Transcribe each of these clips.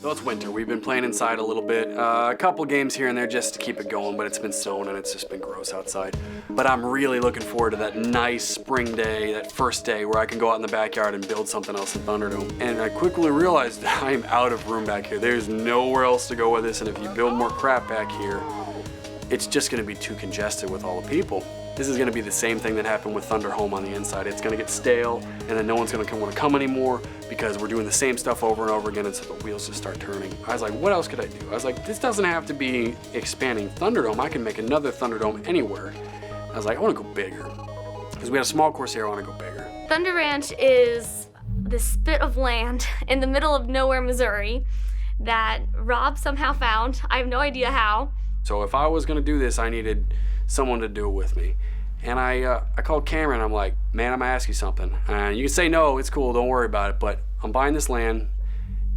So it's winter. We've been playing inside a little bit. A couple games here and there just to keep it going, but it's been snowing and it's just been gross outside. But I'm really looking forward to that nice spring day, that first day where I can go out in the backyard and build something else in Thunderdome. And I quickly realized that I'm out of room back here. There's nowhere else to go with this, and if you build more crap back here, it's just gonna be too congested with all the people. This is gonna be the same thing that happened with Thunderdome on the inside. It's gonna get stale, and then no one's gonna wanna come anymore because we're doing the same stuff over and over again, and so the wheels just start turning. I was like, what else could I do? I was like, this doesn't have to be expanding Thunderdome. I can make another Thunderdome anywhere. I was like, I wanna go bigger. Because we had a small course here, I wanna go bigger. Thunder Ranch is this spit of land in the middle of nowhere, Missouri, that Rob somehow found. I have no idea how. So if I was gonna do this, I needed someone to do it with me. And I called Cameron. I'm like, man, I'm gonna ask you something. And you can say no, it's cool, don't worry about it, but I'm buying this land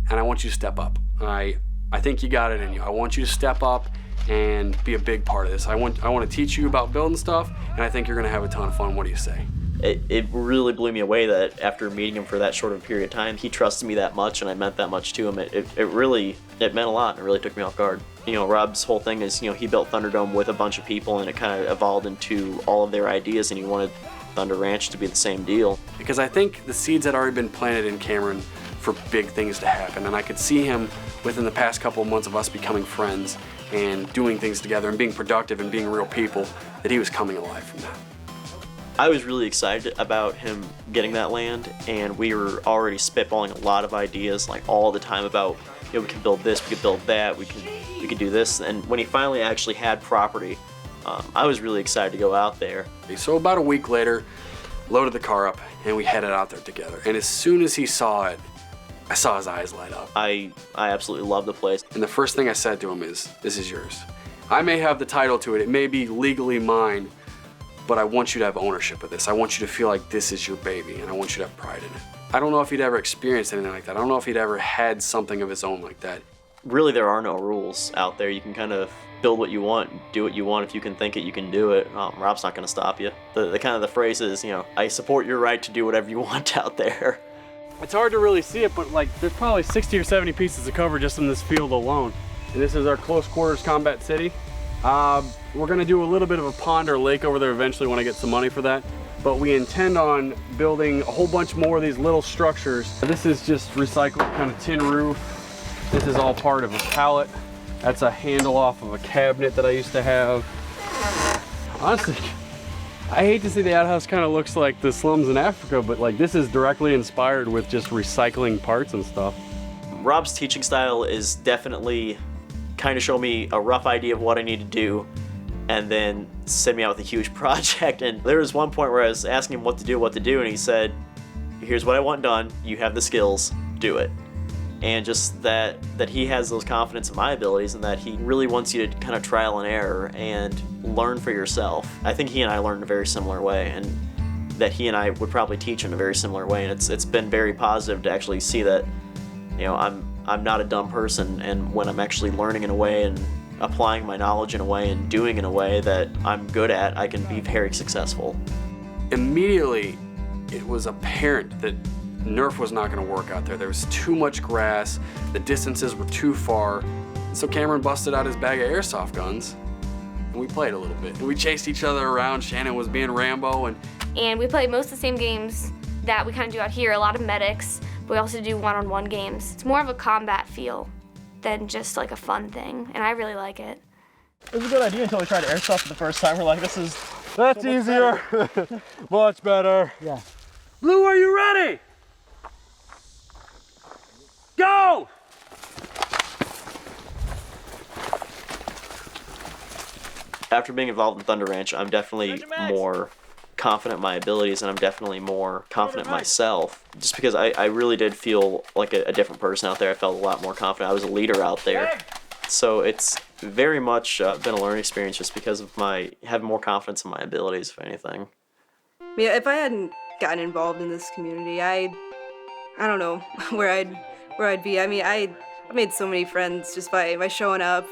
and I want you to step up. I think you got it in you. I want you to step up and be a big part of this. I want to teach you about building stuff, and I think you're gonna have a ton of fun. What do you say? It really blew me away that after meeting him for that short of a period of time, he trusted me that much and I meant that much to him. It meant a lot. It really took me off guard. You know, Rob's whole thing is, he built Thunderdome with a bunch of people and it kind of evolved into all of their ideas, and he wanted Thunder Ranch to be the same deal. Because I think the seeds had already been planted in Cameron for big things to happen, and I could see him within the past couple of months of us becoming friends and doing things together and being productive and being real people, that he was coming alive from that. I was really excited about him getting that land, and we were already spitballing a lot of ideas like all the time about, we could build this, we could build that, we could do this. And when he finally actually had property, I was really excited to go out there. So about a week later, loaded the car up and we headed out there together. And as soon as he saw it, I saw his eyes light up. I absolutely love the place. And the first thing I said to him is, this is yours. I may have the title to it, it may be legally mine, but I want you to have ownership of this. I want you to feel like this is your baby, and I want you to have pride in it. I don't know if he'd ever experienced anything like that. I don't know if he'd ever had something of his own like that. Really, there are no rules out there. You can kind of build what you want, do what you want. If you can think it, you can do it. Rob's not going to stop you. The kind of the phrase is, I support your right to do whatever you want out there. It's hard to really see it, but there's probably 60 or 70 pieces of cover just in this field alone. And this is our close quarters combat city. We're gonna do a little bit of a pond or lake over there eventually when I get some money for that. But we intend on building a whole bunch more of these little structures. This is just recycled kind of tin roof. This is all part of a pallet. That's a handle off of a cabinet that I used to have. Honestly, I hate to say the outhouse kind of looks like the slums in Africa, but this is directly inspired with just recycling parts and stuff. Rob's teaching style is definitely kind of show me a rough idea of what I need to do and then send me out with a huge project. And there was one point where I was asking him what to do, and he said, here's what I want done, you have the skills, do it. And just that he has those confidence in my abilities, and that he really wants you to kind of trial and error and learn for yourself. I think he and I learned in a very similar way, and that he and I would probably teach in a very similar way. And it's been very positive to actually see that, I'm not a dumb person, and when I'm actually learning in a way and applying my knowledge in a way and doing in a way that I'm good at, I can be very successful. Immediately, it was apparent that Nerf was not going to work out there. There was too much grass, the distances were too far, so Cameron busted out his bag of airsoft guns, and we played a little bit. And we chased each other around. Shannon was being Rambo, and we played most of the same games that we kind of do out here, a lot of medics, but we also do one-on-one games. It's more of a combat feel than just a fun thing, and I really like it. It was a good idea until we tried airsoft for the first time. We're like, that's easier. Much better. Yeah. Blue, are you ready? Go! After being involved in Thunder Ranch, I'm definitely more confident in my abilities, and I'm definitely more confident in myself. Just because I really did feel like a different person out there. I felt a lot more confident. I was a leader out there. So it's very much been a learning experience just because of having more confidence in my abilities, if anything. Yeah, if I hadn't gotten involved in this community, I don't know where I'd be. I mean, I made so many friends just by showing up